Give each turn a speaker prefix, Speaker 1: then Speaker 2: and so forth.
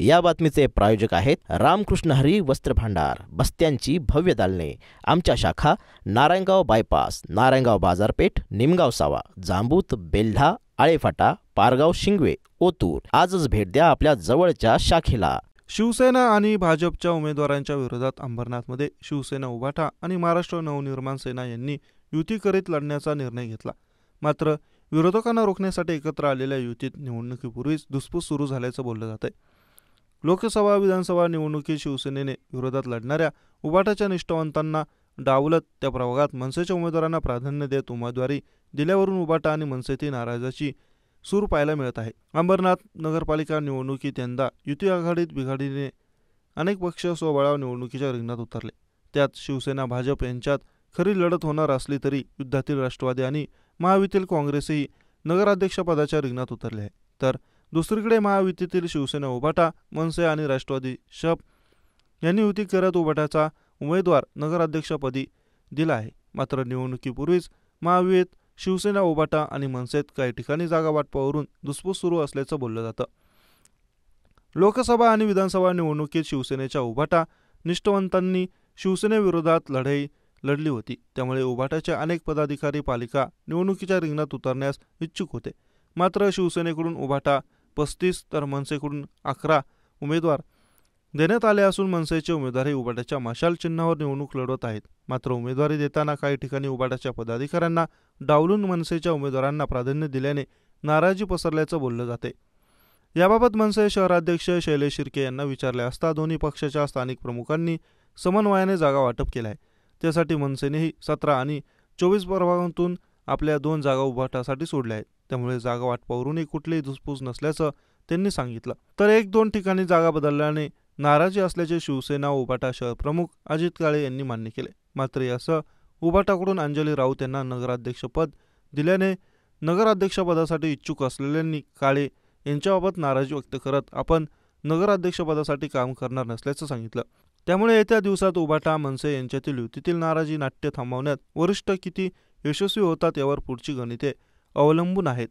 Speaker 1: या बातमीचे प्रायोजक आहेत रामकृष्ण हरी वस्त्र भांडार, बस्त्यांची भव्य दालने. आमच्या शाखा नारायणगाव बायपास, नारायणगाव बाजारपेठ, निमगाव सावा, जांबूत, बेल्ढा, आळेफाटा, पारगाव, शिंगवे, ओतूर. आजच भेट द्या आपल्या जवळच्या शाखेला.
Speaker 2: शिवसेना आणि भाजपच्या उमेदवारांच्या विरोधात अंबरनाथमध्ये शिवसेना उभाटा आणि महाराष्ट्र नवनिर्माण सेना यांनी युती करीत लढण्याचा निर्णय घेतला. मात्र विरोधकांना रोखण्यासाठी एकत्र आलेल्या युतीत निवडणुकीपूर्वीच धुसफूस सुरू झाल्याचं बोललं जात आहे. लोकसभा विधानसभा निवडणुकीत शिवसेनेने विरोधात लढणाऱ्या उभाटाच्या निष्ठावंतांना डावलत त्या प्रभागात मनसेच्या उमेदवारांना प्राधान्य देत उमेदवारी दिल्यावरून उभाटा आणि मनसेतील नाराजीची सूर पाहायला मिळत आहे. अंबरनाथ नगरपालिका निवडणुकीत यंदा युती आघाडीत बिघाडीने अनेक पक्ष स्वबळावर निवडणुकीच्या रिंगणात उतरले. त्यात शिवसेना भाजप यांच्यात खरी लढत होणार असली तरी युद्धातील राष्ट्रवादी आणि महायुतीतील काँग्रेसही नगराध्यक्षपदाच्या रिंगणात उतरले आहे. तर दुसरीकडे महायुतीतील शिवसेना उभाटा, मनसे आणि राष्ट्रवादी शप यांनी युती करत उभाटाचा उमेदवार नगराध्यक्षपदी दिला आहे. मात्र निवडणुकीपूर्वीच महायुतीत शिवसेना उभाटा आणि मनसेत काही ठिकाणी जागा वाटपावरून धुसफूस सुरू असल्याचं बोललं जातं. लोकसभा आणि विधानसभा निवडणुकीत शिवसेनेच्या उभाटा निष्ठावंतांनी शिवसेनेविरोधात लढाई लढली होती. त्यामुळे उभाटाचे अनेक पदाधिकारी पालिका निवडणुकीच्या रिंगणात उतरण्यास इच्छुक होते. मात्र शिवसेनेकडून उभाटा 35 तर मनसेकडून 11 उमेदवार देण्यात आले असून मनसेचे उमेदवारही उभाटाच्या मशाल चिन्हावर निवडणूक लढवत आहेत. मात्र उमेदवारी देताना काही ठिकाणी उभाटाच्या पदाधिकाऱ्यांना डावलून मनसेच्या उमेदवारांना प्राधान्य दिल्याने नाराजी पसरल्याचं बोललं जाते. याबाबत मनसे शहराध्यक्ष शैलेश शिर्के यांना विचारले असता दोन्ही पक्षाच्या स्थानिक प्रमुखांनी समन्वयाने जागा वाटप केलं आहे. त्यासाठी मनसेनेही 17 आणि 24 प्रभागातून आपल्या 2 जागा उभाटासाठी सोडल्या आहेत. त्यामुळे जागा वाटपावरूनही कुठलीही धुसफूस नसल्याचं त्यांनी सांगितलं. तर 1-2 ठिकाणी जागा बदलल्याने नाराजी असल्याचे शिवसेना उभाटा शहर प्रमुख अजित काळे यांनी मान्य केले. मात्र यासह उभाटाकडून अंजली राऊत यांना नगराध्यक्षपद दिल्याने नगराध्यक्षपदासाठी इच्छुक असलेल्यांनी काळे यांच्याबाबत नाराजी व्यक्त करत आपण नगराध्यक्षपदासाठी काम करणार नसल्याचं सांगितलं. त्यामुळे येत्या दिवसात उभाटा मनसे यांच्यातील युतीतील नाराजी नाट्य थांबवण्यात वरिष्ठ किती यशस्वी होतात यावर पुढची गणिते अवलंबून आहेत.